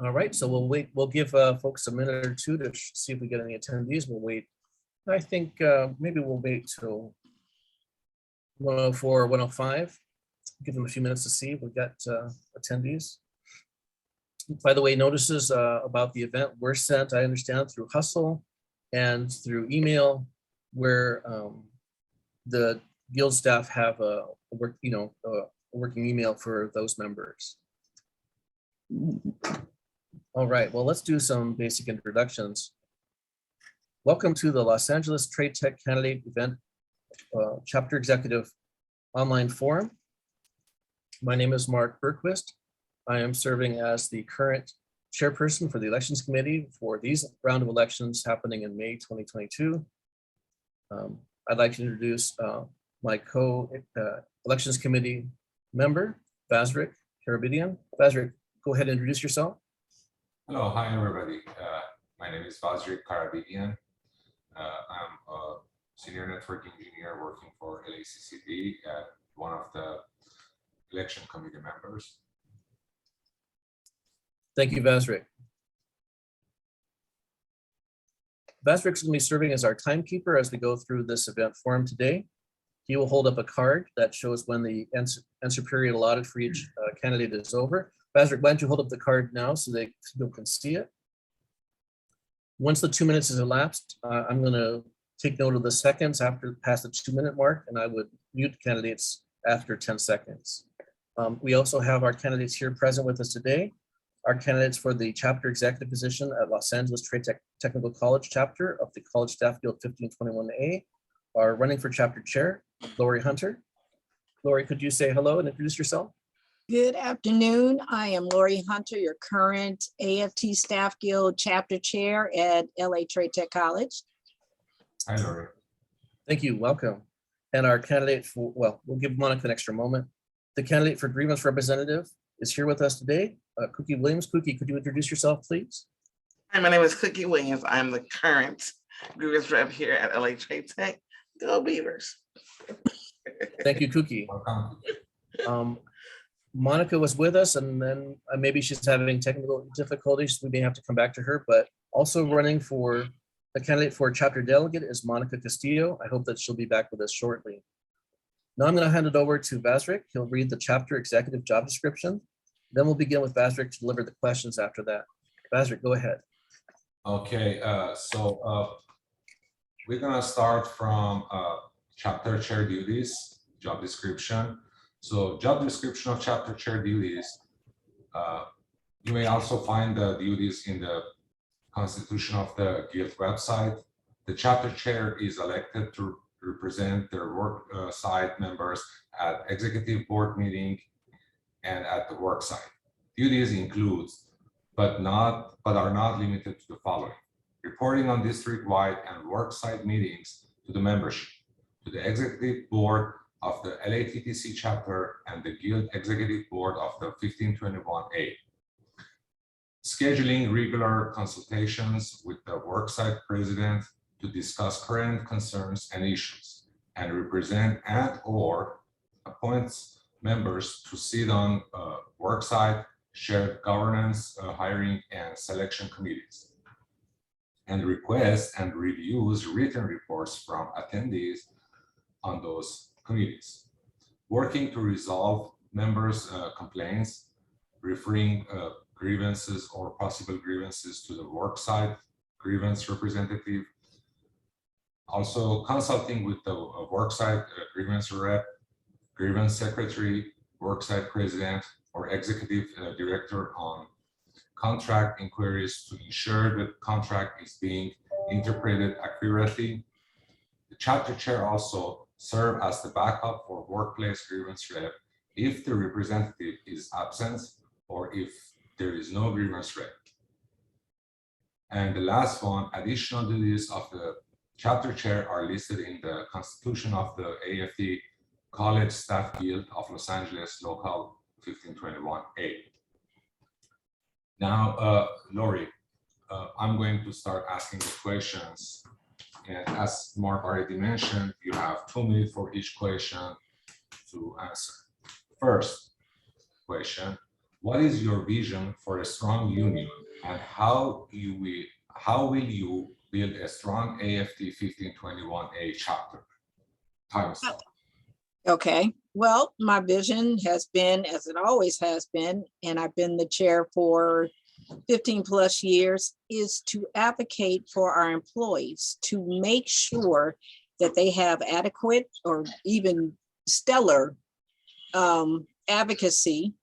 All right, so we'll wait. We'll give folks a minute or two to see if we get any attendees. We'll wait. I think maybe we'll wait till 104, 105. Give them a few minutes to see if we've got attendees. By the way, notices about the event were sent, I understand, through Hustle and through email, where the Guild staff have a working email for those members. All right, well, let's do some basic introductions. Welcome to the Los Angeles Trade Tech Candidate Event Chapter Executive Online Forum. My name is Mark Berquist. I am serving as the current chairperson for the Elections Committee for these round of elections happening in May 2022. I'd like to introduce my co-elections committee member, Vazrik Karabidian. Vazrik, go ahead and introduce yourself. Hello, hi everybody. My name is Vazrik Karabidian. I'm a senior network engineer working for LACCP, one of the election committee members. Thank you, Vazrik. Vazrik's going to be serving as our timekeeper as we go through this event forum today. He will hold up a card that shows when the answer period allotted for each candidate is over. Vazrik, why don't you hold up the card now so that people can see it? Once the 2 minutes is elapsed, I'm going to take note of the seconds after past the 2-minute mark, and I would mute candidates after 10 seconds. We also have our candidates here present with us today. Our candidates for the chapter executive position at Los Angeles Trade Technical College chapter of the College Staff Guild 1521A are running for chapter chair, Lori Hunter. Lori, could you say hello and introduce yourself? Good afternoon. I am Lori Hunter, your current AFT Staff Guild chapter chair at LA Trade Tech College. Hi, Lori. Thank you, welcome. And our candidate for, well, we'll give Monica an extra moment. The candidate for grievance representative is here with us today, Cookie Williams. Cookie, could you introduce yourself, please? Hi, my name is Cookie Williams. I'm the current grievance rep here at LA Trade Tech. Go Beavers. Thank you, Cookie. Welcome. Monica was with us, and then maybe she's having technical difficulties. We may have to come back to her, but also running for the candidate for chapter delegate is Monica Castillo. I hope that she'll be back with us shortly. Now I'm going to hand it over to Vazrik. He'll read the chapter executive job description. Then we'll begin with Vazrik to deliver the questions after that. Vazrik, go ahead. Okay, we're going to start from chapter chair duties, job description. So job description of chapter chair duties. You may also find the duties in the constitution of the Guild website. The chapter chair is elected to represent their work site members at executive board meeting and at the work site. Duties include, but are not limited to the following: reporting on district-wide and work site meetings to the membership, to the executive board of the LATTC chapter and the Guild executive board of the 1521A. Scheduling regular consultations with the worksite president to discuss current concerns and issues, and represent and/or appoints members to sit on worksite, shared governance, hiring, and selection committees, and requests and reviews written reports from attendees on those committees. Working to resolve members' complaints, referring grievances or possible grievances to the worksite grievance representative. Also consulting with the worksite grievance rep, grievance secretary, worksite president, or executive director on contract inquiries to ensure that contract is being interpreted accurately. The chapter chair also serve as the backup for workplace grievance rep if the representative is absent or if there is no grievance rep. And the last one, additional duties of the chapter chair are listed in the constitution of the AFT College Staff Guild of Los Angeles, Local 1521A. Now, Lori, I'm going to start asking the questions. And as Mark already mentioned, you have 2 minutes for each question to answer. First question, What is your vision for a strong union, and how will you build a strong AFT 1521A chapter? Time stop. Okay, well, my vision has been, as it always has been, and I've been the chair for 15 plus years, is to advocate for our employees, to make sure that they have adequate or even stellar advocacy.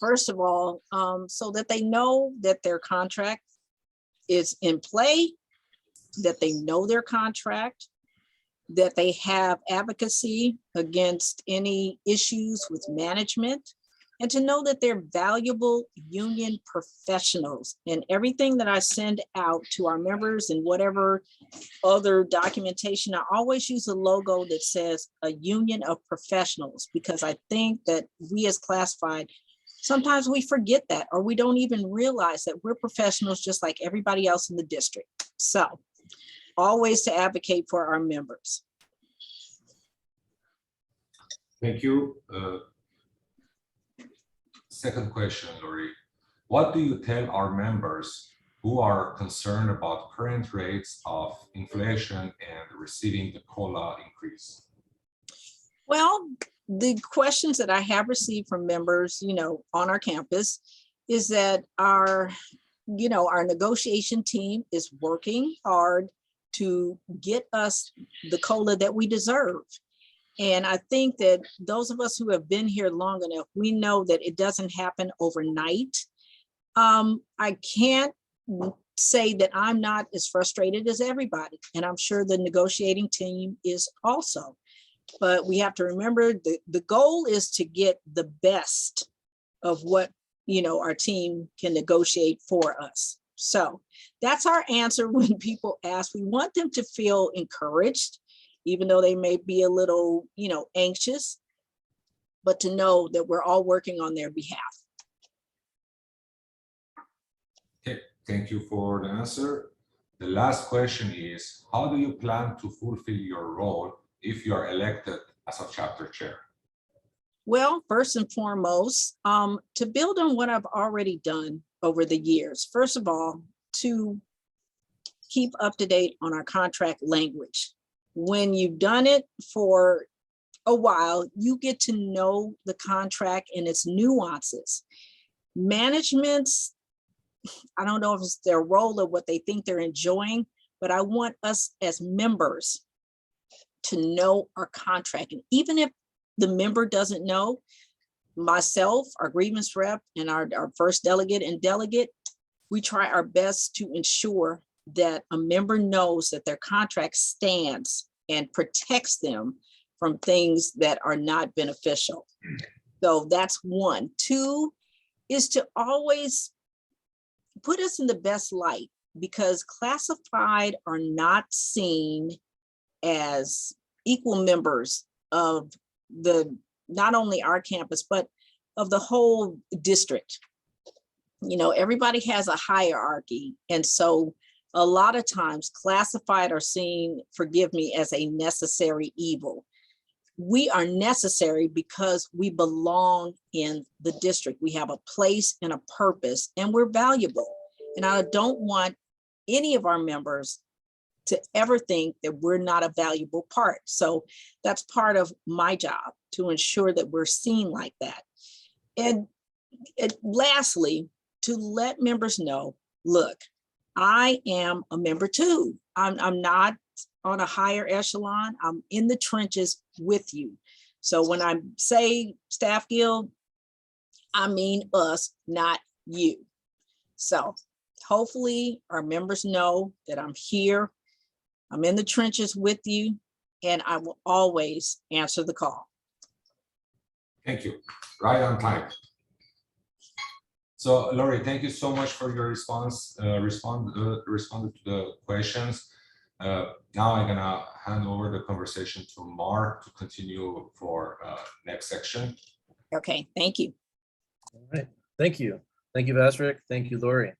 First of all, so that they know that their contract is in play, that they know their contract, that they have advocacy against any issues with management, and to know that they're valuable union professionals. And everything that I send out to our members and whatever other documentation, I always use a logo that says a union of professionals, because I think that we as classified, sometimes we forget that, or we don't even realize that we're professionals just like everybody else in the district. So always to advocate for our members. Thank you. Second question, Lori. What do you tell our members who are concerned about current rates of inflation and receiving the COLA increase? Well, the questions that I have received from members, on our campus is that our negotiation team is working hard to get us the COLA that we deserve. And I think that those of us who have been here long enough, we know that it doesn't happen overnight. I can't say that I'm not as frustrated as everybody, and I'm sure the negotiating team is also. But we have to remember the goal is to get the best of what our team can negotiate for us. So that's our answer when people ask. We want them to feel encouraged, even though they may be a little, anxious, but to know that we're all working on their behalf. Okay, thank you for the answer. The last question is, how do you plan to fulfill your role if you are elected as a chapter chair? Well, first and foremost, to build on what I've already done over the years. First of all, to keep up to date on our contract language. When you've done it for a while, you get to know the contract and its nuances. Management's, I don't know if it's their role or what they think they're enjoying, but I want us as members to know our contract. And even if the member doesn't know, myself, our grievance rep, and our first delegate and delegate, we try our best to ensure that a member knows that their contract stands and protects them from things that are not beneficial. So that's one. Two is to always put us in the best light, because classified are not seen as equal members of not only our campus, but of the whole district. Everybody has a hierarchy. And so a lot of times classified are seen, forgive me, as a necessary evil. We are necessary because we belong in the district. We have a place and a purpose, and we're valuable. And I don't want any of our members to ever think that we're not a valuable part. So that's part of my job, to ensure that we're seen like that. And lastly, to let members know, look, I am a member too. I'm not on a higher echelon. I'm in the trenches with you. So when I say staff guild, I mean us, not you. So hopefully our members know that I'm here. I'm in the trenches with you, and I will always answer the call. Thank you. Right on time. So, Lori, thank you so much for your response. Responded to the questions. Now I'm gonna hand over the conversation to Mark to continue for next section. Okay, thank you. All right, thank you. Thank you, Vazrik. Thank you, Lori.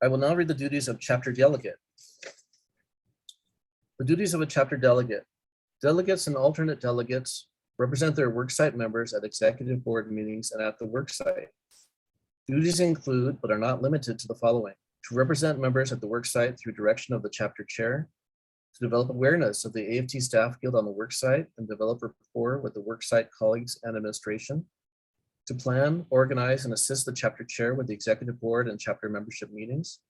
I will now read the duties of chapter delegate. The duties of a chapter delegate. Delegates and alternate delegates represent their worksite members at executive board meetings and at the worksite. Duties include, but are not limited to the following: to represent members at the worksite through direction of the chapter chair, to develop awareness of the AFT Staff Guild on the worksite and develop rapport with the worksite colleagues and administration, to plan, organize, and assist the chapter chair with the executive board and chapter membership meetings,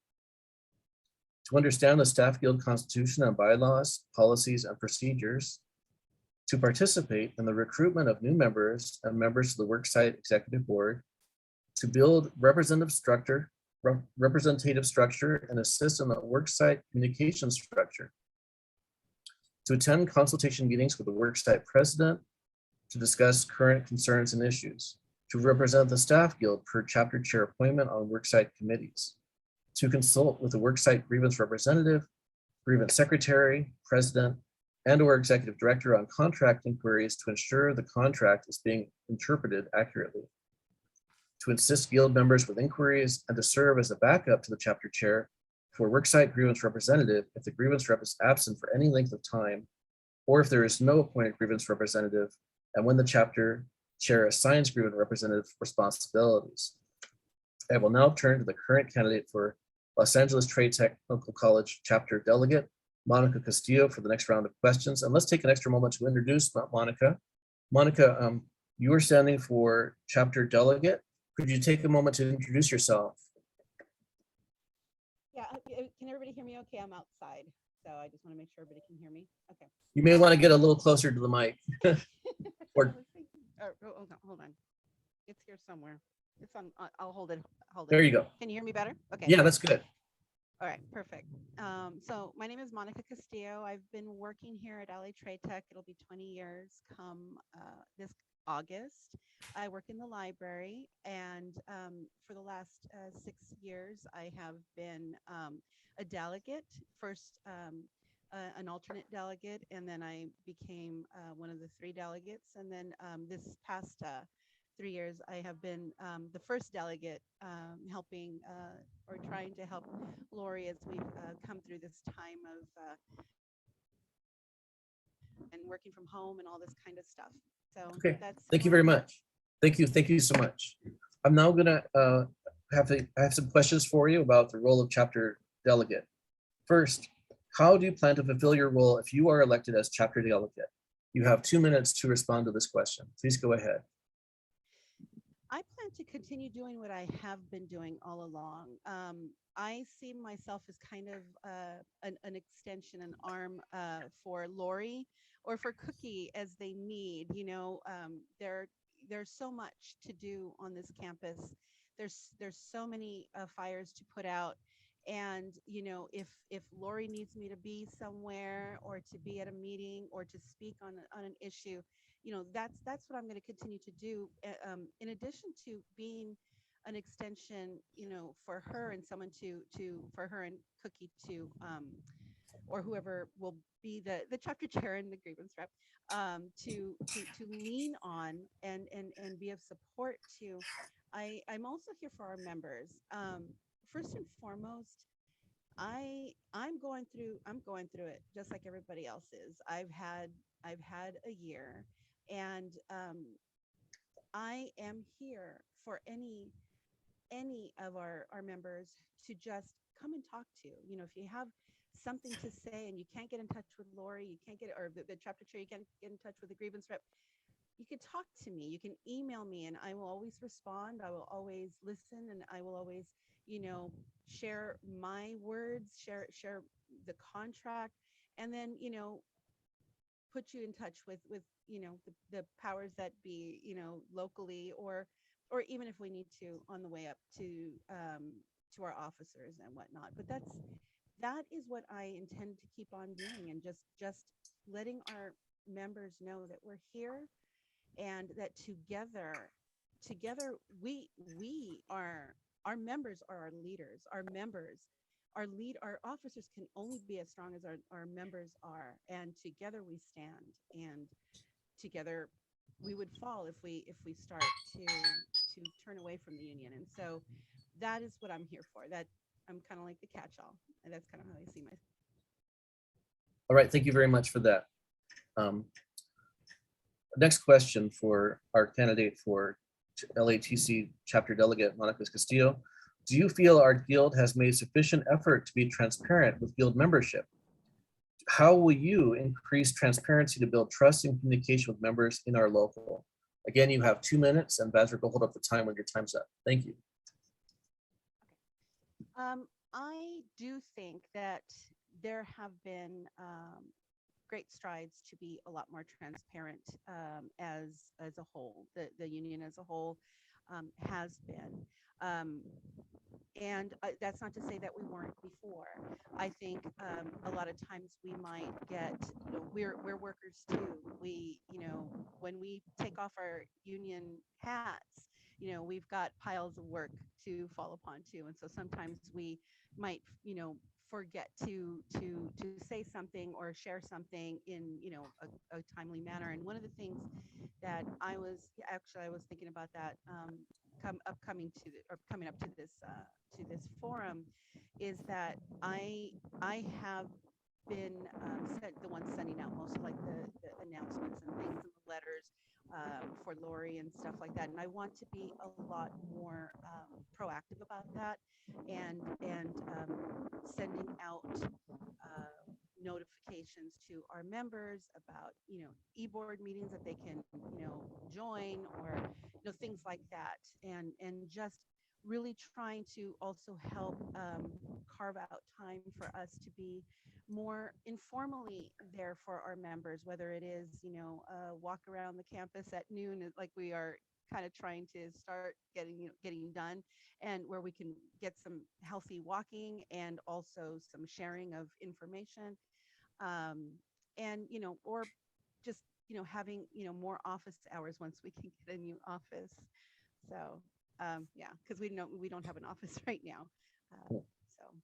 to understand the Staff Guild Constitution and bylaws, policies, and procedures, to participate in the recruitment of new members and members of the worksite executive board, to build representative structure and assist in the worksite communication structure, to attend consultation meetings with the worksite president, to discuss current concerns and issues, to represent the Staff Guild per chapter chair appointment on worksite committees, to consult with the worksite grievance representative, grievance secretary, president, and/or executive director on contract inquiries to ensure the contract is being interpreted accurately, to assist guild members with inquiries, and to serve as a backup to the chapter chair for worksite grievance representative if the grievance rep is absent for any length of time, or if there is no appointed grievance representative, and when the chapter chair assigns grievance representative responsibilities. I will now turn to the current candidate for Los Angeles Trade Technical College chapter delegate, Monica Castillo, for the next round of questions. And let's take an extra moment to introduce Monica. Monica, you are standing for chapter delegate. Could you take a moment to introduce yourself? Yeah, can everybody hear me okay? I'm outside, so I just want to make sure everybody can hear me. Okay. You may want to get a little closer to the mic. Or- Hold on. It's here somewhere. It's on, I'll hold it. There you go. Can you hear me better? Okay. Yeah, that's good. All right, perfect. So my name is Monica Castillo. I've been working here at LA Trade Tech. It'll be 20 years come this August. I work in the library, and for the last 6 years, I have been a delegate, first an alternate delegate, and then I became one of the 3 delegates. And then this past 3 years, I have been the first delegate, helping or trying to help Lori as we've come through this time of and working from home and all this kind of stuff. So Okay, that's thank you where very I'm at. much. Thank you so much. I'm now gonna I have some questions for you about the role of chapter delegate. First, how do you plan to fulfill your role if you are elected as chapter delegate? You have 2 minutes to respond to this question. Please go ahead. I plan to continue doing what I have been doing all along. I see myself as kind of an extension, an arm for Lori or for Cookie as they need. You know, there's so much to do on this campus. There's so many fires to put out. And, you know, if Lori needs me to be somewhere or to be at a meeting or to speak on an issue, you know, that's what I'm going to continue to do. In addition to being an extension, you know, for her and someone for her and Cookie to, or whoever will be the chapter chair and the grievance rep, to lean on and be of support to. I'm also here for our members. First and foremost, I'm going through it just like everybody else is. I've had a year, and I am here for any of our members to just come and talk to. You know, if you have something to say and you can't get in touch with Lori, you can't get, or the chapter chair, you can't get in touch with the grievance rep, you can talk to me. You can email me, and I will always respond. I will always listen, and I will always, you know, share my words, share the contract, and then, you know, put you in touch with you know, the powers that be, you know, locally, or even if we need to on the way up to our officers and whatnot. But that is what I intend to keep on doing, and just letting our members know that we're here, and that together we are, our members are our leaders. Our officers can only be as strong as our members are, and together we stand, and together we would fall if we start to turn away from the union. And so that is what I'm here for. That I'm kind of like the catch-all, and that's kind of how I see myself. All right, thank you very much for that. Next question for our candidate for LATC chapter delegate, Monica Castillo. Do you feel our guild has made sufficient effort to be transparent with guild membership? How will you increase transparency to build trust and communication with members in our local? Again, you have 2 minutes, and Vazrik will hold up the time when your time's up. Thank you. I do think that there have been great strides to be a lot more transparent as a whole. The union as a whole has been. And that's not to say that we weren't before. I think a lot of times we might get, we're workers too. We, when we take off our union hats, we've got piles of work to fall upon too. And so sometimes we might, forget to say something or share something in, a timely manner. And one of the things that I was thinking about that coming up to this forum is that I have been the one sending out most of like the announcements and things and the letters for Lori and stuff like that. And I want to be a lot more proactive about that and sending out notifications to our members about, e-board meetings that they can, join or, things like that. And just really trying to also help carve out time for us to be more informally there for our members, whether it is, walk around the campus at noon, like we are kind of trying to start getting done, and where we can get some healthy walking and also some sharing of information, and or just having more office hours once we can get a new office. So yeah, because we don't have an office right now. So,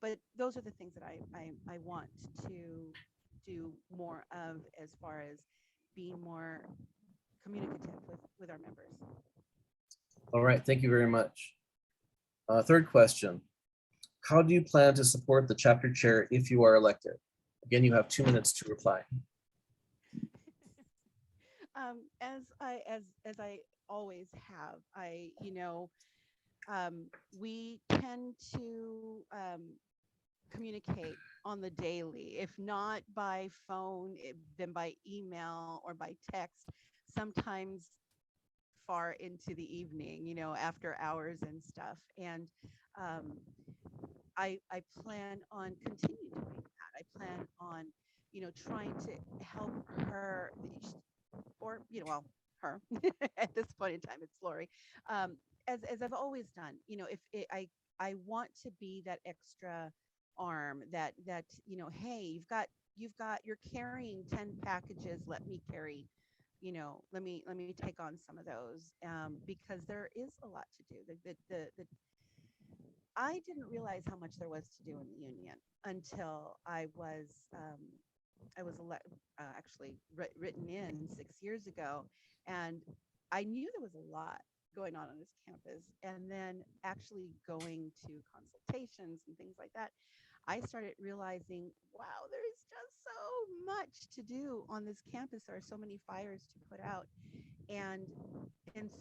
but those are the things that I want to do more of, as far as being more communicative with our members. All right, thank you very much. Third question. How do you plan to support the chapter chair if you are elected? Again, you have 2 minutes to reply. As I always have, we tend to communicate on the daily, if not by phone, then by email or by text, sometimes far into the evening, after hours and stuff. And I plan on continuing doing that. I plan on, trying to help her, or, well, her at this point in time, it's Lori, as I've always done. I want to be that extra arm that hey, you're carrying 10 packages, let me carry, let me take on some of those, because there is a lot to do. I didn't realize how much there was to do in the union until I was actually written in 6 years ago, and I knew there was a lot going on this campus. And then actually going to consultations and things like that, I started realizing, wow, there's just so much to do on this campus. There are so many fires to put out, and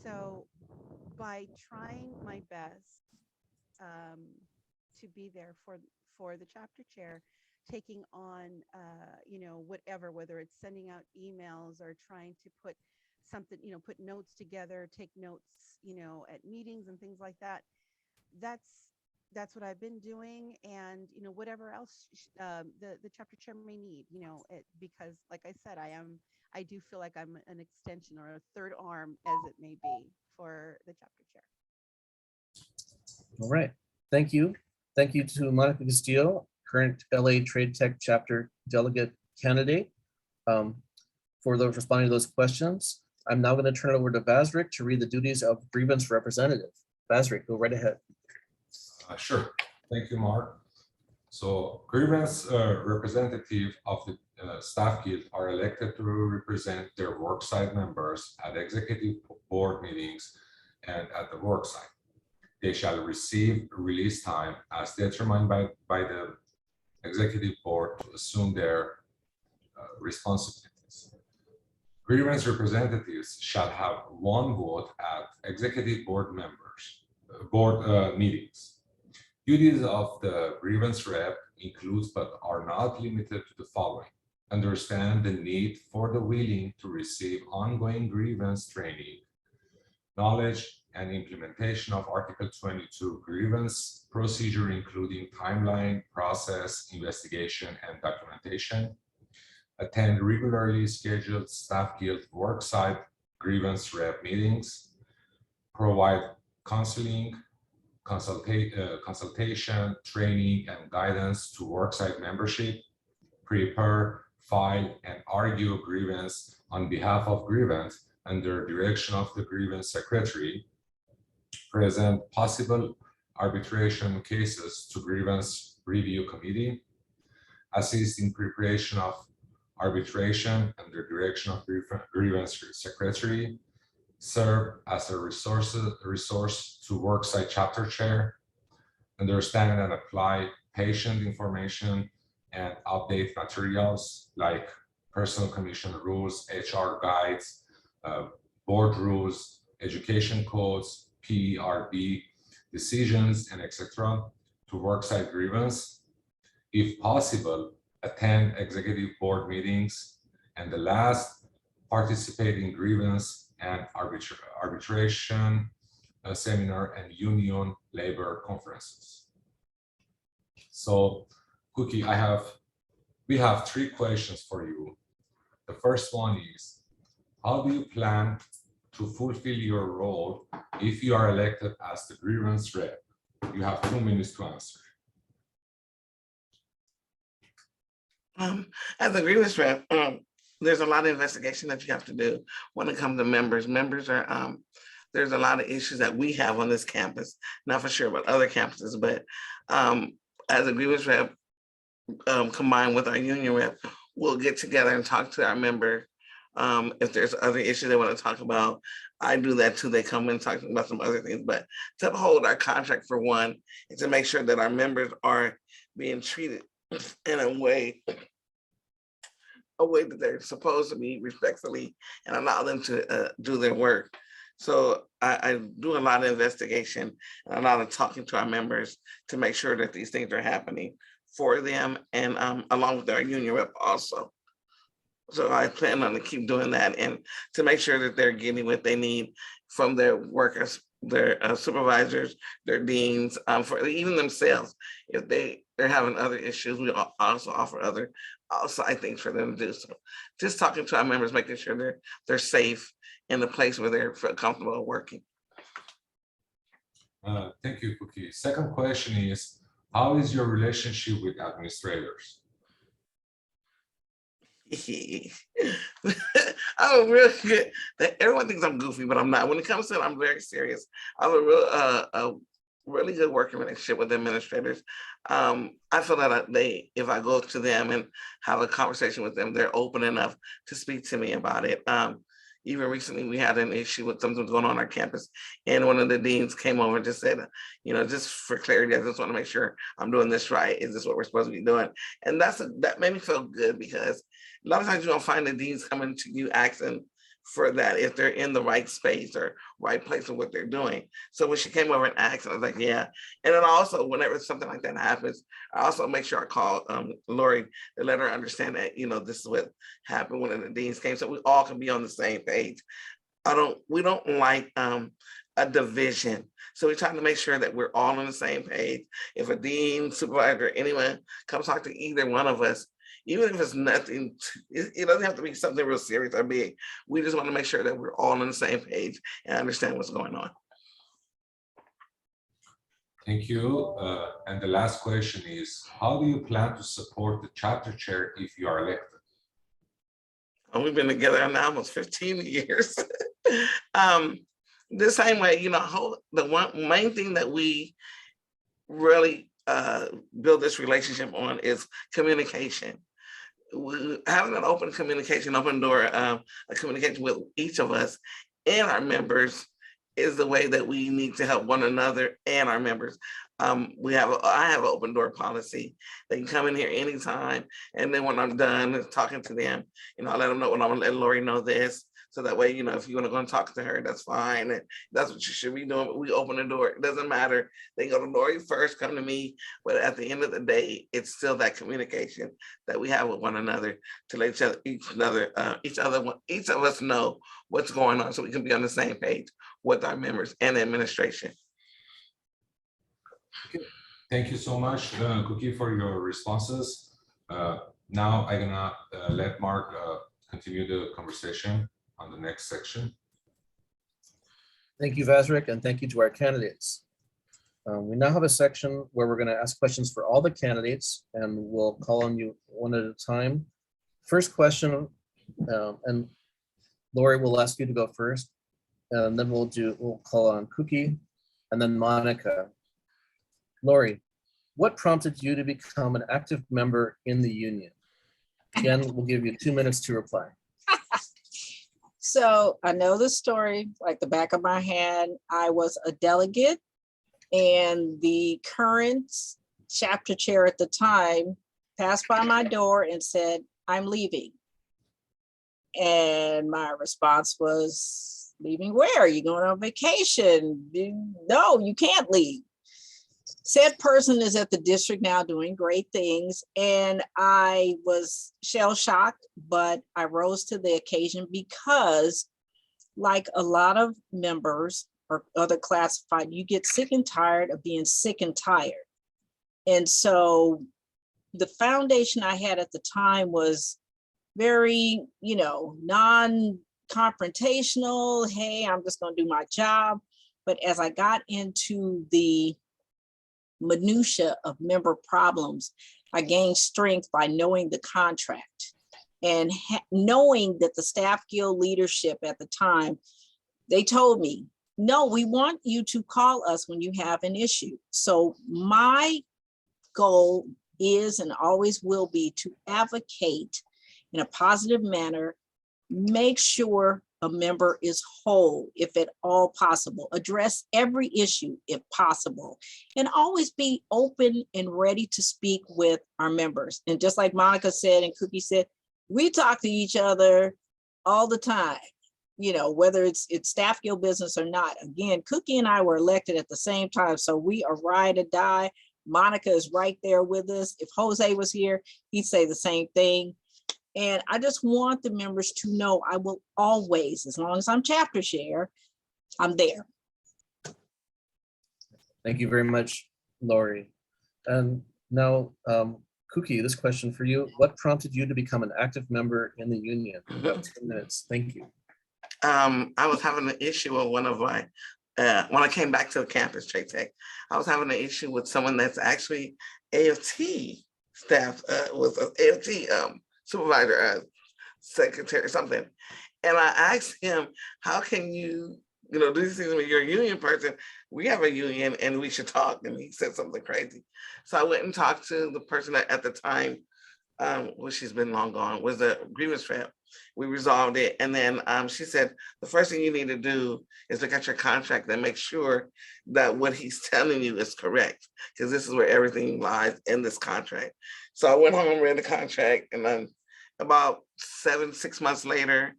so by trying my best to be there for the chapter chair, taking on whether it's sending out emails or trying to put something, put notes together, take notes, at meetings and things like that. That's what I've been doing, and whatever else the chapter chair may need, because like I said, I do feel like I'm an extension or a third arm, as it may be, for the chapter chair. All right, thank you. Thank you to Monica Castillo, current LA Trade Tech chapter delegate candidate, for responding to those questions. I'm now going to turn it over to Vazrik to read the duties of grievance representative. Vazrik, go right ahead. Sure. Thank you, Mark. So grievance representative of the staff guild are elected to represent their worksite members at executive board meetings and at the worksite. They shall receive release time as determined by the executive board to assume their responsibilities. Grievance representatives shall have one vote at executive board meetings. Duties of the grievance rep includes but are not limited to the following. Understand the need for the willing to receive ongoing grievance training, knowledge and implementation of Article 22 grievance procedure, including timeline, process, investigation, and documentation. Attend regularly scheduled staff guild worksite grievance rep meetings. Provide counseling, consultation, training, and guidance to worksite membership. Prepare, file, and argue grievance on behalf of grievance under direction of the grievance secretary. Present possible arbitration cases to grievance review committee. Assist in preparation of arbitration under direction of grievance secretary. Serve as a resource to worksite chapter chair. Understand and apply patient information and update materials like personal commission rules, HR guides, board rules, education codes, PERB decisions, and etc. to worksite grievance. If possible, attend executive board meetings. And the last, participate in grievance and arbitration seminar and union labor conferences. So, Cookie, we have 3 questions for you. The first one is, how do you plan to fulfill your role if you are elected as the grievance rep? You have 2 minutes to answer. As a grievance rep, there's a lot of investigation that you have to do when it comes to members. Members are, there's a lot of issues that we have on this campus, not for sure about other campuses, but as a grievance rep, combined with our union rep, we'll get together and talk to our member. If there's other issues they want to talk about, I do that too. They come in talking about some other things, but to uphold our contract for one, and to make sure that our members are being treated in a way that they're supposed to be respectfully, and allow them to do their work. So I do a lot of investigation and a lot of talking to our members to make sure that these things are happening for them, and along with our union rep also. So I plan on to keep doing that and to make sure that they're getting what they need from their workers, their supervisors, their deans, for even themselves. If they're having other issues, we also offer other outside things for them to do. So just talking to our members, making sure they're safe in the place where they're comfortable working. Thank you, Cookie. Second question is, how is your relationship with administrators? I'm really good. Everyone thinks I'm goofy, but I'm not. When it comes to it, I'm very serious. I have a really good working relationship with administrators. I feel that if I go to them and have a conversation with them, they're open enough to speak to me about it. Even recently, we had an issue with something going on our campus, and one of the deans came over and just said, just for clarity, I just want to make sure I'm doing this right. Is this what we're supposed to be doing? And that made me feel good, because a lot of times you don't find the deans coming to you asking for that if they're in the right space or right place of what they're doing. So when she came over and asked, I was like, yeah. And then also, whenever something like that happens, I also make sure I call Lori to let her understand that, this is what happened when the deans came, so we all can be on the same page. We don't like a division. So we're trying to make sure that we're all on the same page. If a dean, supervisor, anyone comes talk to either one of us, even if it's nothing, it doesn't have to be something real serious or big. We just want to make sure that we're all on the same page and understand what's going on. Thank you. And the last question is, how do you plan to support the chapter chair if you are elected? We've been together now almost 15 years. The same way, the one main thing that we really build this relationship on is communication. Having an open communication, open door, a communication with each of us and our members is the way that we need to help one another and our members. I have an open door policy. They can come in here anytime. And then when I'm done talking to them, I let them know when I'm gonna let Lori know this. So that way, if you want to go and talk to her, that's fine. And that's what you should be doing. But we open the door. It doesn't matter. They go to Lori first, come to me. But at the end of the day, it's still that communication that we have with one another to let each of us know what's going on so we can be on the same page with our members and administration. Thank you so much, Cookie, for your responses. Now I'm gonna let Mark continue the conversation on the next section. Thank you, Vazrik, and thank you to our candidates. We now have a section where we're going to ask questions for all the candidates, and we'll call on you one at a time. First question, and Lori will ask you to go first, and then we'll call on Cookie, and then Monica. Lori, what prompted you to become an active member in the union? Again, we'll give you 2 minutes to reply. So I know the story like the back of my hand. I was a delegate, and the current chapter chair at the time passed by my door and said, "I'm leaving." And my response was, "Leaving where? Are you going on vacation?" "No, you can't leave." Said person is at the district now doing great things, and I was shell-shocked, but I rose to the occasion because, like a lot of members or other classified, you get sick and tired of being sick and tired. And so the foundation I had at the time was very, non-confrontational. Hey, I'm just going to do my job. But as I got into the minutia of member problems, I gained strength by knowing the contract and knowing that the staff guild leadership at the time, they told me, "No, we want you to call us when you have an issue." So my goal is and always will be to advocate in a positive manner, make sure a member is whole, if at all possible, address every issue if possible, and always be open and ready to speak with our members. And just like Monica said and Cookie said, we talk to each other all the time, whether it's staff guild business or not. Again, Cookie and I were elected at the same time, so we are ride or die. Monica is right there with us. If Jose was here, he'd say the same thing. And I just want the members to know I will always, as long as I'm chapter chair, I'm there. Thank you very much, Lori. And now, Cookie, this question for you. What prompted you to become an active member in the union? About 10 minutes. Thank you. I was having an issue with one of my, when I came back to the campus, Trade Tech, I was having an issue with someone that's actually AFT staff, was an AFT supervisor, secretary, something. And I asked him, how can you, do these things when you're a union person? We have a union and we should talk. And he said something crazy. So I went and talked to the person that at the time, well, she's been long gone, was a grievance rep. We resolved it. And then she said, the first thing you need to do is look at your contract and make sure that what he's telling you is correct, because this is where everything lies in this contract. So I went home and read the contract, and then about 6 months later,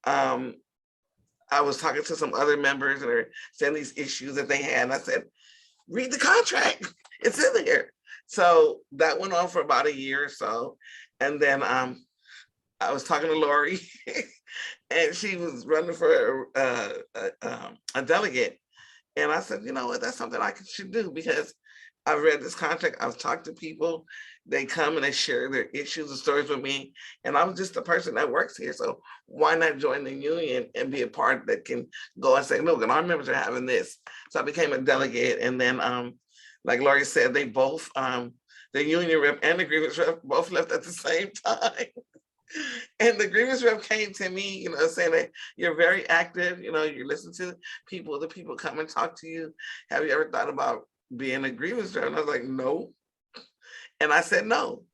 I was talking to some other members and they're saying these issues that they had. And I said, read the contract, it's in there. So that went on for about a year or so. And then I was talking to Lori and she was running for a delegate. And I said, you know what, that's something I should do, because I've read this contract, I've talked to people, they come and they share their issues and stories with me, and I'm just the person that works here. So why not join the union and be a part that can go and say, look, and our members are having this. So I became a delegate. And then, like Lori said, they both, the union rep and the grievance rep both left at the same time. And the grievance rep came to me, saying that you're very active, you listen to people, the people come and talk to you. Have you ever thought about being a grievance rep? And I was like, no. And I said, no.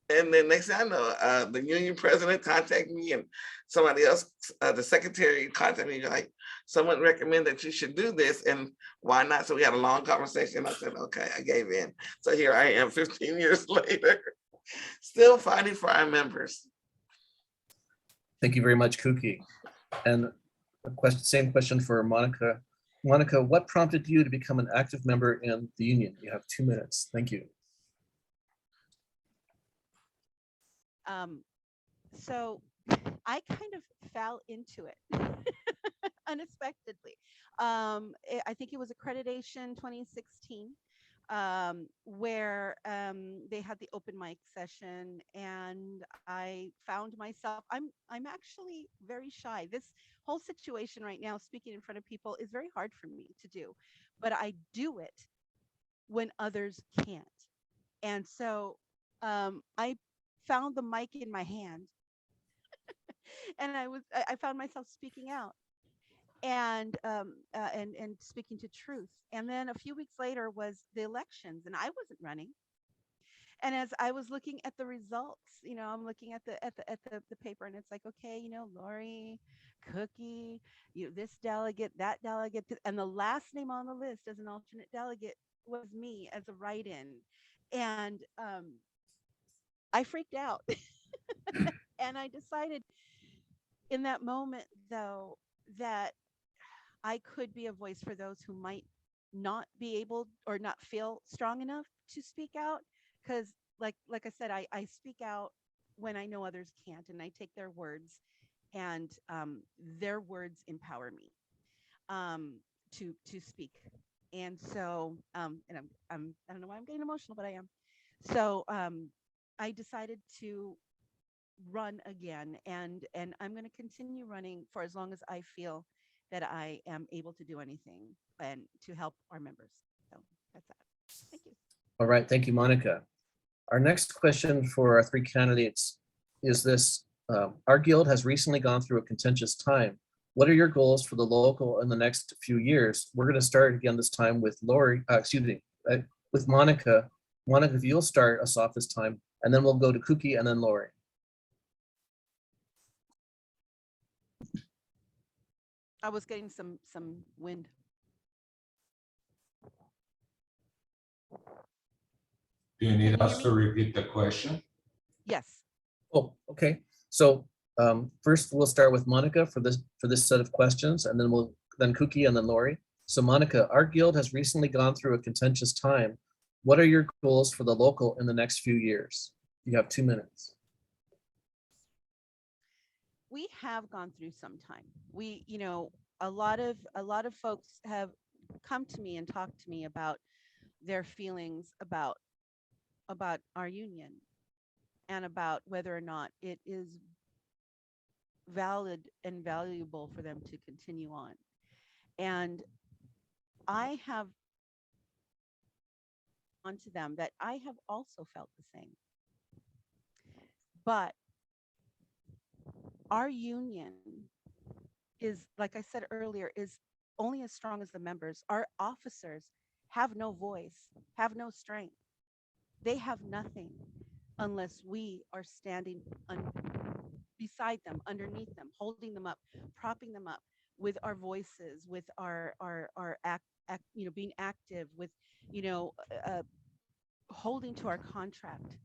And then next thing I know, the union president contacted me and somebody else, the secretary contacted me, like, someone recommended that you should do this and why not? So we had a long conversation. I said, okay, I gave in. So here I am 15 years later, still fighting for our members. Thank you very much, Kuki. And a question, same question for Monica. Monica, what prompted you to become an active member in the union? You have 2 minutes. Thank you. So I kind of fell into it unexpectedly. I think it was accreditation 2016, where they had the open mic session, and I found myself. I'm actually very shy. This whole situation right now, speaking in front of people, is very hard for me to do, but I do it when others can't. And so I found the mic in my hand, and I found myself speaking out and speaking to truth. And then a few weeks later was the elections, and I wasn't running. And as I was looking at the results, I'm looking at the paper, and it's like, okay, Lori, Cookie, this delegate, that delegate, and the last name on the list as an alternate delegate was me as a write-in, and I freaked out, and I decided in that moment, though, that I could be a voice for those who might not be able or not feel strong enough to speak out. Because, like I said, I speak out when I know others can't, and I take their words, and their words empower me to speak. And so, and I don't know why I'm getting emotional, but I am. So I decided to run again, and I'm going to continue running for as long as I feel that I am able to do anything and to help our members. So that's that. Thank you. All right, thank you, Monica. Our next question for our 3 candidates is this. Our guild has recently gone through a contentious time. What are your goals for the local in the next few years? We're going to start again this time with Lori, with Monica. Monica, if you'll start us off this time, and then we'll go to Kuki and then Lori. I was getting some wind. Do you need Can you us hear to repeat the question? Yes. Oh, okay. So first we'll start with Monica for this set of questions, and then Kuki and then Lori. So Monica, our guild has recently gone through a contentious time. What are your goals for the local in the next few years? You have 2 minutes. We have gone through some time. We, a lot of folks have come to me and talked to me about their feelings about our union and about whether or not it is valid and valuable for them to continue on. And I have on to them that I have also felt the same. But our union is, like I said earlier, is only as strong as the members. Our officers have no voice, have no strength. They have nothing unless we are standing beside them, underneath them, holding them up, propping them up with our voices, with our being active, with, holding to our contract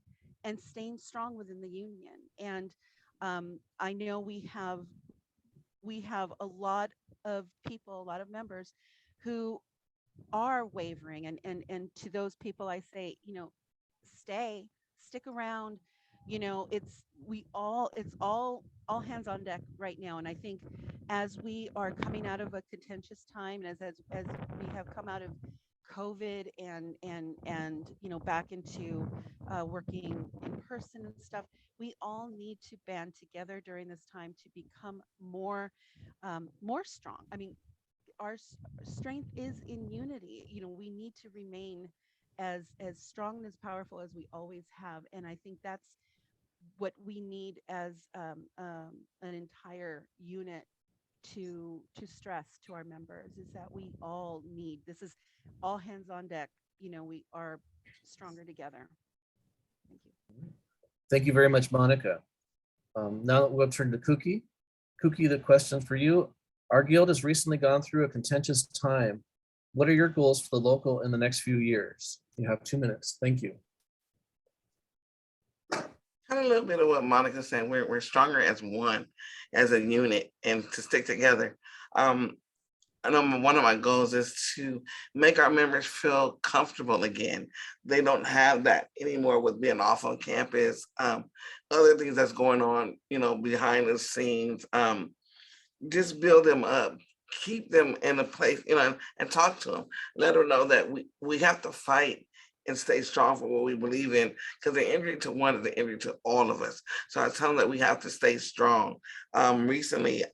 and staying strong within the union. And I know we have a lot of people, a lot of members who are wavering, and to those people I say, stick around. It's all hands on deck right now. And I think as we are coming out of a contentious time, and as we have come out of COVID and back into working in person and stuff, we all need to band together during this time to become more strong. I mean, our strength is in unity. We need to remain as strong and as powerful as we always have. And I think that's what we need as an entire unit to stress to our members, is that we all need, this is all hands on deck. We are stronger together. Thank you. Thank you very much, Monica. Now we'll turn to Kuki. Kuki, the question for you. Our guild has recently gone through a contentious time. What are your goals for the local in the next few years? You have 2 minutes. Thank you. Kind of a little bit of what Monica's saying. We're stronger as one, as a unit, and to stick together. I know one of my goals is to make our members feel comfortable again. They don't have that anymore with being off on campus. Other things that's going on, behind the scenes. Just build them up, keep them in a place, and talk to them. Let them know that we have to fight and stay strong for what we believe in, because the injury to one is the injury to all of us. So I tell them that we have to stay strong. Recently,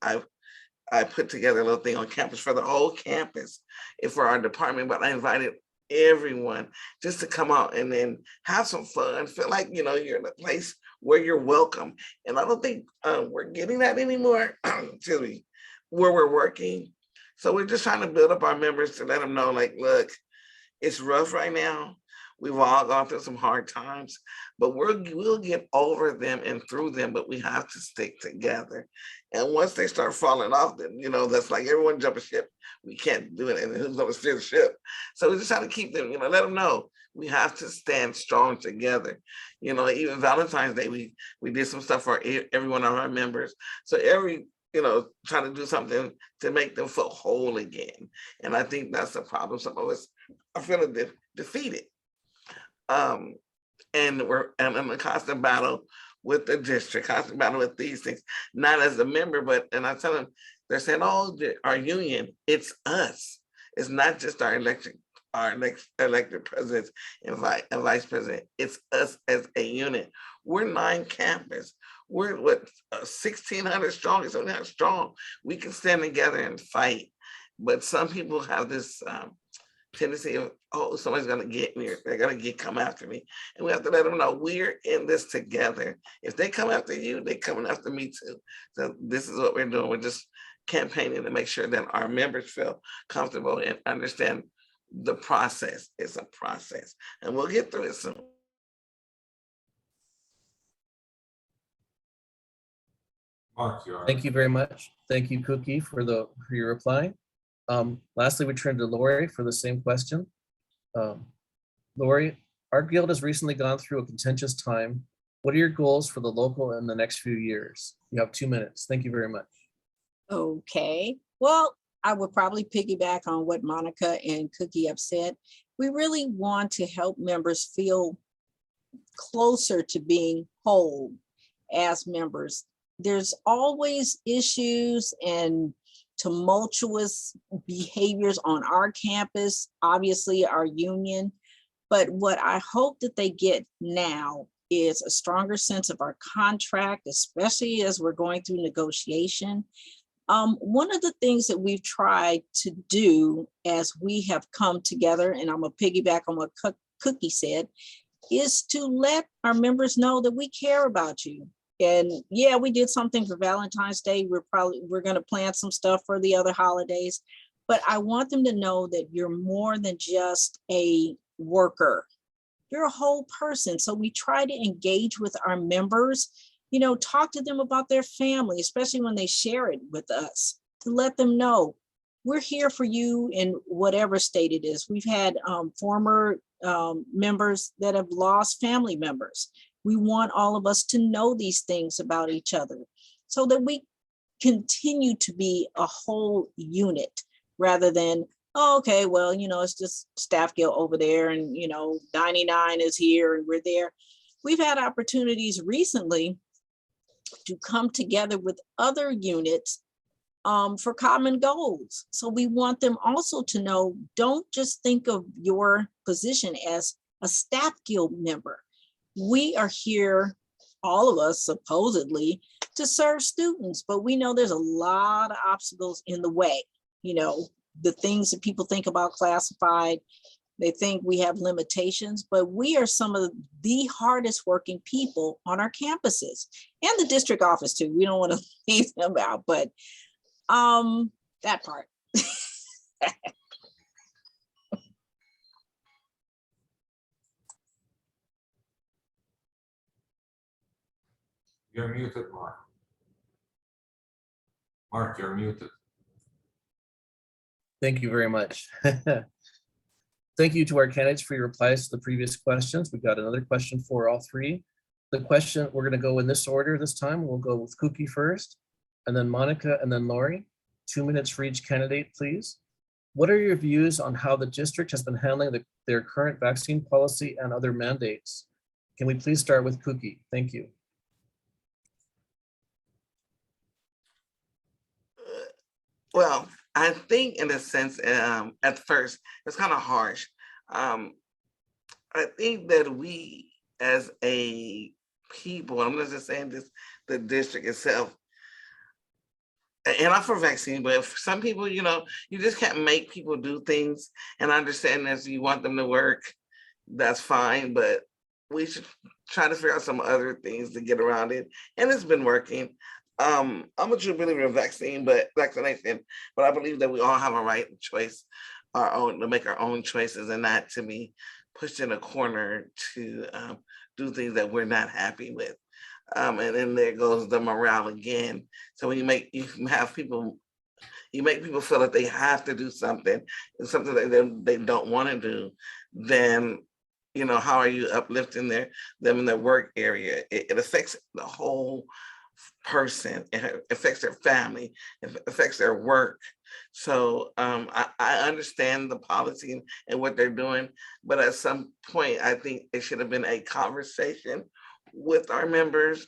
I put together a little thing on campus for the whole campus and for our department, but I invited everyone just to come out and then have some fun, feel like, you're in a place where you're welcome. And I don't think we're getting that anymore, excuse me, where we're working. So we're just trying to build up our members to let them know, like, look, it's rough right now. We've all gone through some hard times, but we'll get over them and through them, but we have to stick together. And once they start falling off, then, that's like everyone jump a ship. We can't do it, and who's gonna steer the ship? So we just try to keep them, let them know we have to stand strong together. Even Valentine's Day, we did some stuff for every one of our members. So trying to do something to make them feel whole again. And I think that's the problem. Some of us are feeling defeated. And we're in a constant battle with the district, constant battle with these things, not as a member, and I tell them, they're saying, oh, our union, it's us. It's not just our elected presidents and vice president. It's us as a unit. We're 9 campus. We're 1,600 strong, 1,700 strong. We can stand together and fight. But some people have this tendency of, oh, somebody's gonna get me, they're gonna come after me. And we have to let them know we're in this together. If they come after you, they're coming after me too. So this is what we're doing. We're just campaigning to make sure that our members feel comfortable and understand the process. It's a process, and we'll get through it soon. Mark, you are. Thank you very much. Thank you, Cookie, for your reply. Lastly, we turn to Lori for the same question. Lori, our guild has recently gone through a contentious time. What are your goals for the local in the next few years? You have 2 minutes. Thank you very much. Okay, well, I would probably piggyback on what Monica and Cookie have said. We really want to help members feel closer to being whole as members. There's always issues and tumultuous behaviors on our campus, obviously our union. But what I hope that they get now is a stronger sense of our contract, especially as we're going through negotiation. One of the things that we've tried to do as we have come together, and I'm gonna piggyback on what Cookie said, is to let our members know that we care about you. And yeah, we did something for Valentine's Day. We're gonna plan some stuff for the other holidays, but I want them to know that you're more than just a worker. You're a whole person. So we try to engage with our members, talk to them about their family, especially when they share it with us, to let them know we're here for you in whatever state it is. We've had former members that have lost family members. We want all of us to know these things about each other so that we continue to be a whole unit rather than, oh, okay, well, it's just staff guild over there and, 99 is here and we're there. We've had opportunities recently to come together with other units for common goals. So we want them also to know, don't just think of your position as a staff guild member. We are here, all of us supposedly, to serve students, but we know there's a lot of obstacles in the way. The things that people think about classified, they think we have limitations, but we are some of the hardest working people on our campuses and the district office too. We don't want to leave them out, but that part. You're muted, Mark. Mark, you're muted. Thank you very much. Thank you to our candidates for your replies to the previous questions. We've got another question for all three. The question, we're going to go in this order this time. We'll go with Kuki first, and then Monica, and then Lori. 2 minutes for each candidate, please. What are your views on how the district has been handling their current vaccine policy and other mandates? Can we please start with Kuki? Thank you. Well, I think in a sense, at first, it's kind of harsh. I think that we as a people, I'm not just saying this, the district itself, and I'm for vaccine, but for some people, you know, you just can't make people do things. And I understand that you want them to work, that's fine, but we should try to figure out some other things to get around it. And it's been working. I'm a true believer in vaccination, but I believe that we all have a right choice, our own, to make our own choices and not to be pushed in a corner to do things that we're not happy with. And then there goes the morale again. So when you make people feel that they have to do something, and something that they don't want to do, then you know, how are you uplifting them in their work area? It affects the whole person. It affects their family. It affects their work. So I understand the policy and what they're doing, but at some point, I think it should have been a conversation with our members,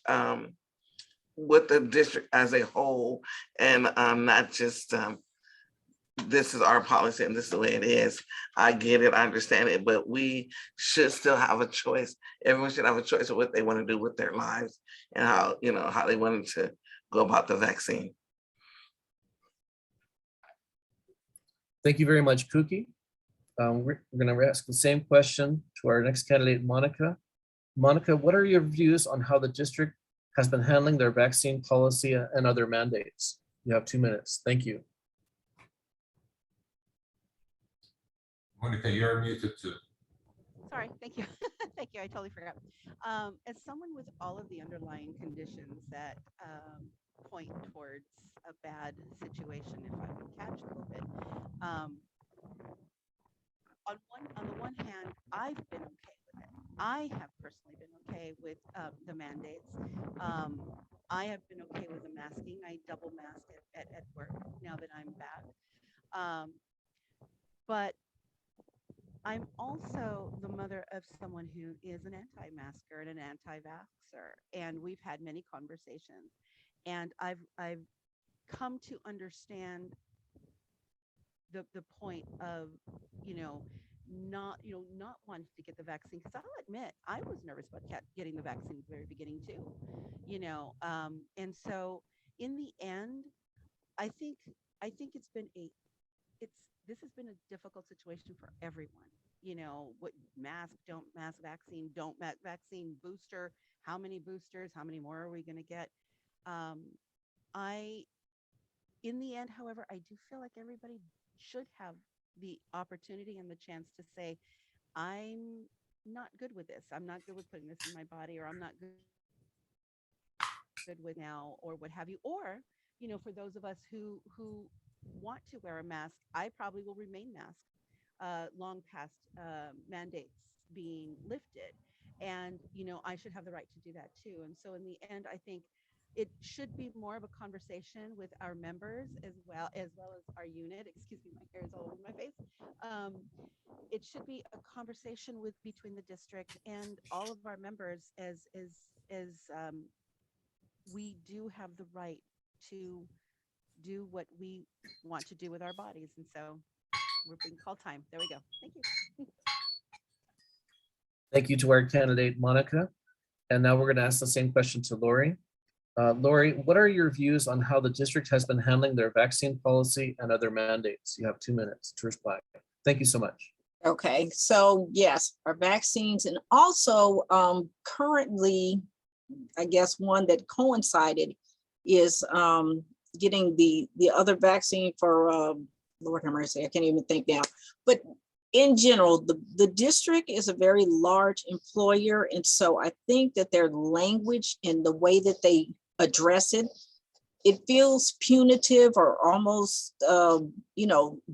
with the district as a whole, and not just this is our policy and this is the way it is. I get it, I understand it, but we should still have a choice. Everyone should have a choice of what they want to do with their lives and how, you know, how they wanted to go about the vaccine. Thank you very much, Kuki. We're going to ask the same question to our next candidate, Monica. Monica, what are your views on how the district has been handling their vaccine policy and other mandates? You have 2 minutes. Thank you. Monica, you're muted too. Sorry, thank you. Thank you, I totally forgot. As someone with all of the underlying conditions that point towards a bad situation if I would catch COVID, on the one hand, I've been okay with it. I have personally been okay with the mandates. I have been okay with the masking. I double mask at work now that I'm back. But I'm also the mother of someone who is an anti-masker and an anti-vaxxer, and we've had many conversations. And I've come to understand the point of, not wanting to get the vaccine, because I'll admit I was nervous about getting the vaccine at the very beginning too, and so in the end, I think this has been a difficult situation for everyone. What mask, don't mask, vaccine, don't mask, vaccine, booster, how many boosters, how many more are we going to get? In the end, however, I do feel like everybody should have the opportunity and the chance to say, I'm not good with this. I'm not good with putting this in my body, or I'm not good with now, or what have you. Or, for those of us who want to wear a mask, I probably will remain masked long past mandates being lifted. And, I should have the right to do that too. And so in the end, I think it should be more of a conversation with our members as well as our unit. Excuse me, my hair is all over my face. It should be a conversation between the district and all of our members, as we do have the right to do what we want to do with our bodies. And so we're being called time. There we go. Thank you. Thank you to our candidate, Monica. And now we're going to ask the same question to Lori. Lori, what are your views on how the district has been handling their vaccine policy and other mandates? You have 2 minutes to reply. Thank you so much. Okay, so yes, our vaccines, and also currently, I guess one that coincided is getting the other vaccine for Lord have mercy, I can't even think now. But in general, the district is a very large employer. And so I think that their language and the way that they address it, it feels punitive or almost,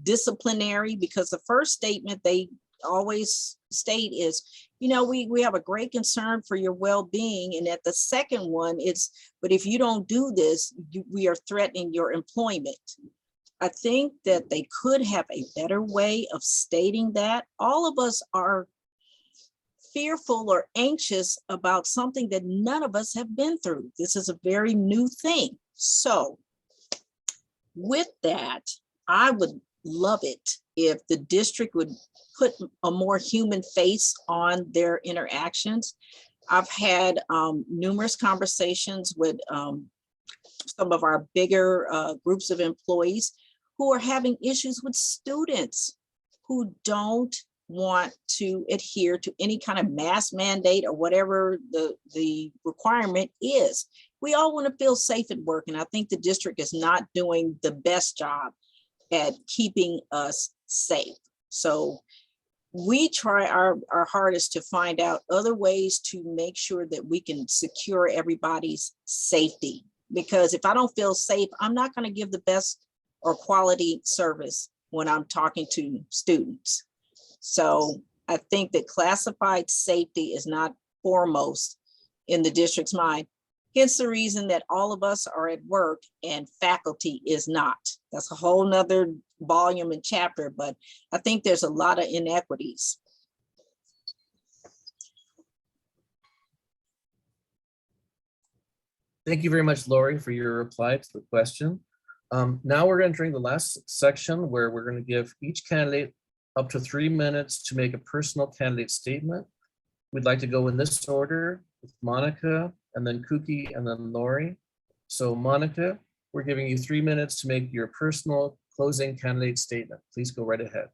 disciplinary, because the first statement they always state is, we have a great concern for your well-being. And at the second one, it's, but if you don't do this, we are threatening your employment. I think that they could have a better way of stating that. All of us are fearful or anxious about something that none of us have been through. This is a very new thing. So with that, I would love it if the district would put a more human face on their interactions. I've had numerous conversations with some of our bigger groups of employees who are having issues with students who don't want to adhere to any kind of mask mandate or whatever the requirement is. We all want to feel safe at work, and I think the district is not doing the best job at keeping us safe. So we try our hardest to find out other ways to make sure that we can secure everybody's safety. Because if I don't feel safe, I'm not going to give the best or quality service when I'm talking to students. So I think that classified safety is not foremost in the district's mind. Hence the reason that all of us are at work and faculty is not. That's a whole nother volume and chapter, but I think there's a lot of inequities. Thank you very much, Lori, for your reply to the question. Now we're entering the last section where we're going to give each candidate up to 3 minutes to make a personal candidate statement. We'd like to go in this order with Monica, and then Kuki, and then Lori. So Monica, we're giving you 3 minutes to make your personal closing candidate statement. Please go right ahead.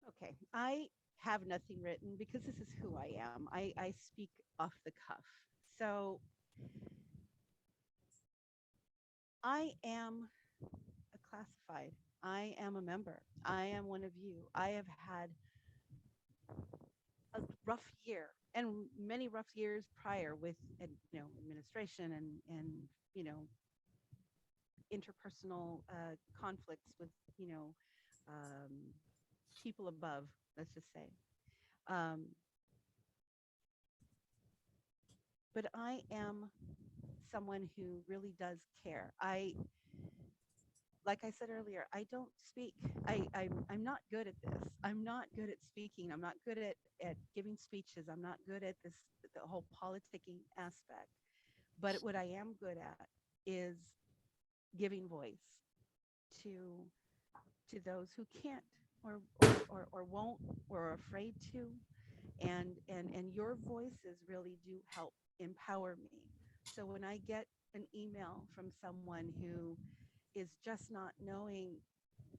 Okay, I have nothing written because this is who I am. I speak off the cuff. So I am a classified. I am a member. I am one of you. I have had a rough year and many rough years prior with, administration and interpersonal conflicts with, people above, let's just say. But I am someone who really does care. Like I said earlier, I don't speak. I'm not good at this. I'm not good at speaking. I'm not good at giving speeches. I'm not good at this, the whole politicking aspect. But what I am good at is giving voice to those who can't or won't or are afraid to. And your voices really do help empower me. So when I get an email from someone who is just not knowing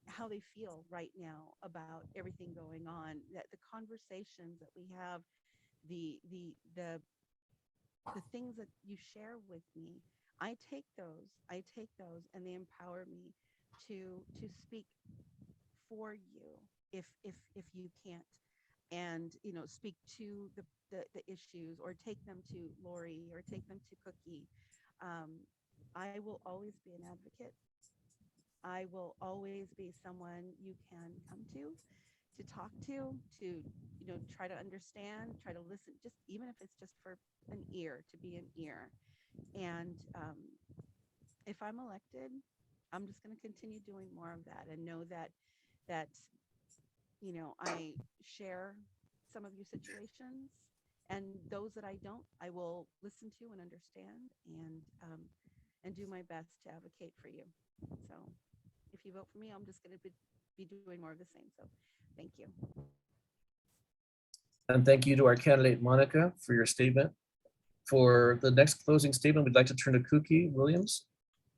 how they feel right now about everything going on, that the conversations that we have, the things that you share with me, I take those and they empower me to speak for you if you can't, and speak to the issues, or take them to Lori, or take them to Cookie. I will always be an advocate. I will always be someone you can come to talk to try to understand, try to listen, just even if it's just for an ear, to be an ear. And if I'm elected, I'm just going to continue doing more of that, and know that I share some of your situations, and those that I don't, I will listen to and understand, and do my best to advocate for you. So if you vote for me, I'm just going to be doing more of the same. So thank you. And thank you to our candidate, Monica, for your statement. For the next closing statement, we'd like to turn to Kuki Williams.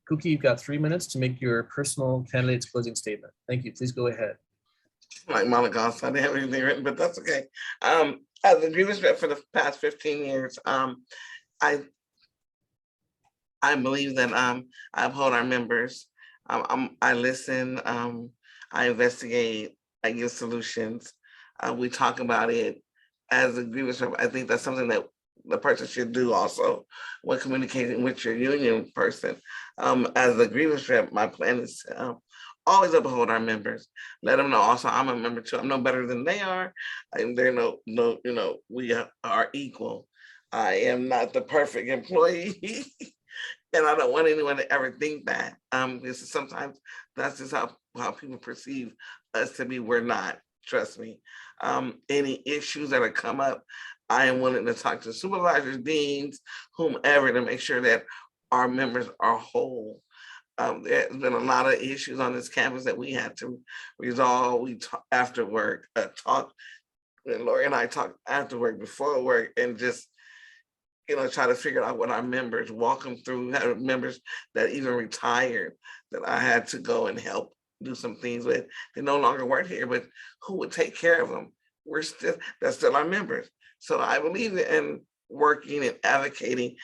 Kuki, you've got 3 minutes to make your personal candidate's closing statement. Thank you. Please go ahead. Like Monica, so I didn't have anything written, but that's okay. As a grievance rep for the past 15 years, I believe that I uphold our members. I listen. I investigate, I give solutions. We talk about it as a grievance rep. I think that's something that the person should do also when communicating with your union person. As a grievance rep, my plan is to always uphold our members. Let them know also I'm a member too. I'm no better than they are. And they're no, we are equal. I am not the perfect employee. And I don't want anyone to ever think that. This is sometimes that's just how people perceive us to be. We're not, trust me. Any issues that have come up, I am willing to talk to supervisors, deans, whomever, to make sure that our members are whole. There's been a lot of issues on this campus that we had to resolve. We talk after work, and Lori and I talked after work, before work, and just try to figure out what our members, walk them through. Have members that even retired that I had to go and help do some things with. They no longer work here, but who would take care of them? That's still our members. So I believe in working and advocating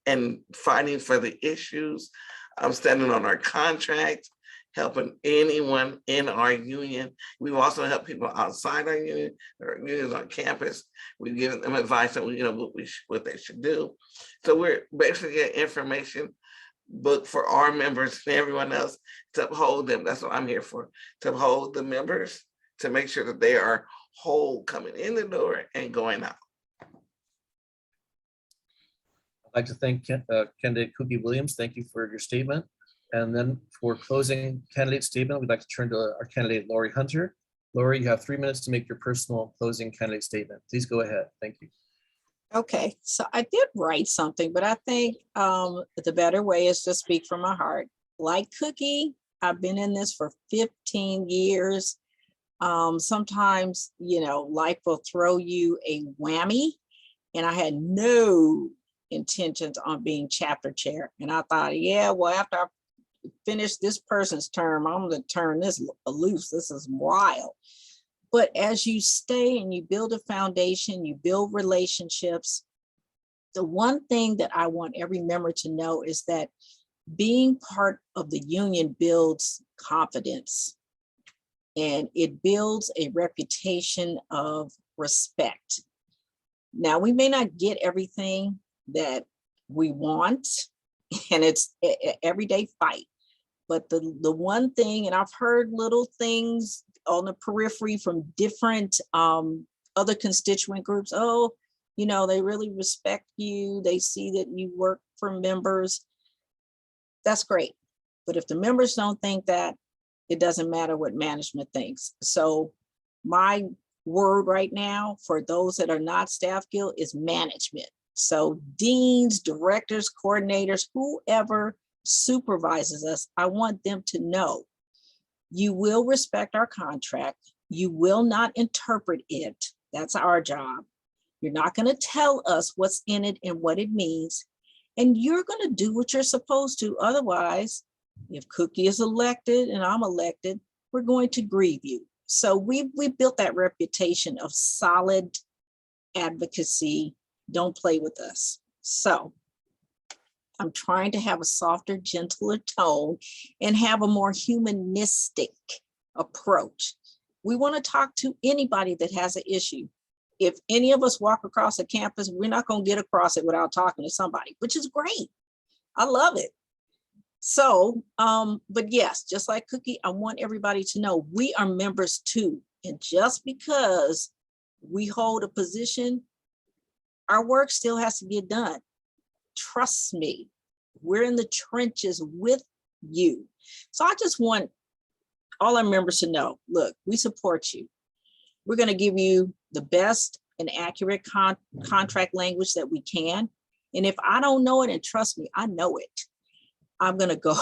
and fighting for the issues. I'm standing on our contract, helping anyone in our union. We've also helped people outside our union, or unions on campus. We've given them advice on what they should do. So we're basically an information book for our members and everyone else to uphold them. That's what I'm here for, to uphold the members, to make sure that they are whole coming in the door and going out. I'd like to thank candidate Cookie Williams. Thank you for your statement. And then for closing candidate statement, we'd like to turn to our candidate, Lori Hunter. Lori, you have 3 minutes to make your personal closing candidate statement. Please go ahead. Thank you. Okay, so I did write something, but I think the better way is to speak from my heart. Like Cookie, I've been in this for 15 years. Sometimes, life will throw you a whammy, and I had no intentions on being chapter chair. And I thought, yeah, well, after I finish this person's term, I'm going to turn this loose. This is wild. But as you stay and you build a foundation, you build relationships, the one thing that I want every member to know is that being part of the union builds confidence, and it builds a reputation of respect. Now, we may not get everything that we want, and it's an everyday fight. But the one thing, and I've heard little things on the periphery from different other constituent groups, they really respect you. They see that you work for members. That's great. But if the members don't think that, it doesn't matter what management thinks. So my word right now for those that are not staff guild is management. So deans, directors, coordinators, whoever supervises us, I want them to know you will respect our contract. You will not interpret it. That's our job. You're not going to tell us what's in it and what it means. And you're going to do what you're supposed to. Otherwise, if Cookie is elected and I'm elected, we're going to grieve you. So we built that reputation of solid advocacy. Don't play with us. So I'm trying to have a softer, gentler tone and have a more humanistic approach. We want to talk to anybody that has an issue. If any of us walk across the campus, we're not going to get across it without talking to somebody, which is great. I love it. So, but yes, just like Cookie, I want everybody to know we are members too. And just because we hold a position, our work still has to get done. Trust me, we're in the trenches with you. So I just want all our members to know, look, we support you. We're going to give you the best and accurate contract language that we can. And if I don't know it, and trust me, I know it, I'm going to go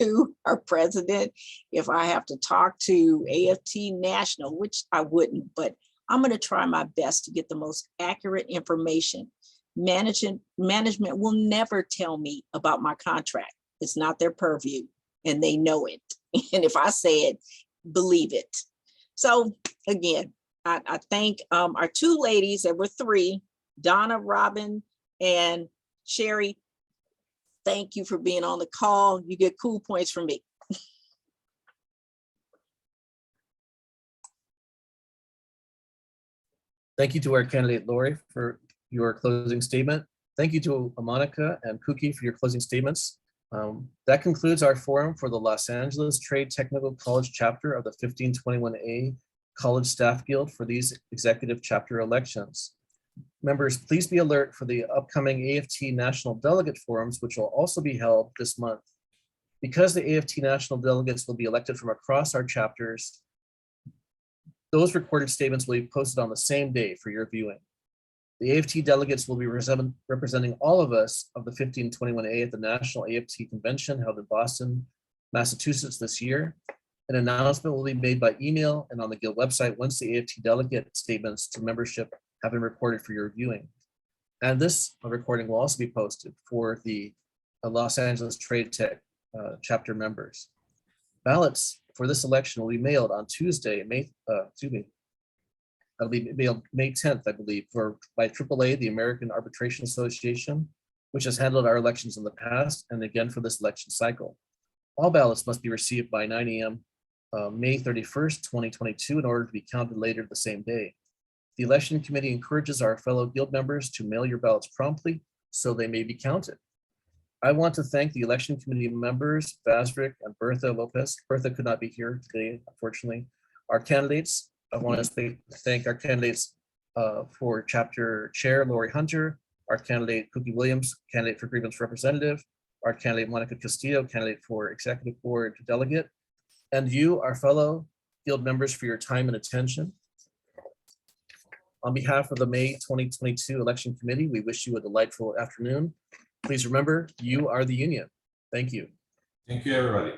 to our president. If I have to talk to AFT National, which I wouldn't, but I'm going to try my best to get the most accurate information. Management will never tell me about my contract. It's not their purview, and they know it. And if I say it, believe it. So again, I thank our two ladies, there were three, Donna, Robin, and Sherry. Thank you for being on the call. You get cool points from me. Thank you to our candidate Lori for your closing statement. Thank you to Monica and Kuki for your closing statements. That concludes our forum for the Los Angeles Trade Technical College chapter of the 1521A College Staff Guild for these executive chapter elections. Members, please be alert for the upcoming AFT National Delegate Forums, which will also be held this month. Because the AFT National Delegates will be elected from across our chapters, those recorded statements will be posted on the same day for your viewing. The AFT delegates will be representing all of us of the 1521A at the National AFT Convention held in Boston, Massachusetts this year. An announcement will be made by email and on the Guild website once the AFT delegate statements to membership have been recorded for your viewing. And this recording will also be posted for the Los Angeles Trade Tech chapter members. Ballots for this election will be mailed on Tuesday, that'll be mailed May 10th, I believe, by AAA, the American Arbitration Association, which has handled our elections in the past and again for this election cycle. All ballots must be received by 9 a.m. May 31st, 2022 in order to be counted later the same day. The election committee encourages our fellow guild members to mail your ballots promptly so they may be counted. I want to thank the election committee members, Vazrik and Bertha Lopez. Bertha could not be here today, unfortunately. Our candidates, I want to thank our candidates for chapter chair, Lori Hunter, our candidate, Kuki Williams, candidate for grievance representative, our candidate, Monica Castillo, candidate for executive board delegate, and you, our fellow guild members, for your time and attention. On behalf of the May 2022 election committee, we wish you a delightful afternoon. Please remember, you are the union. Thank you. Thank you, everybody.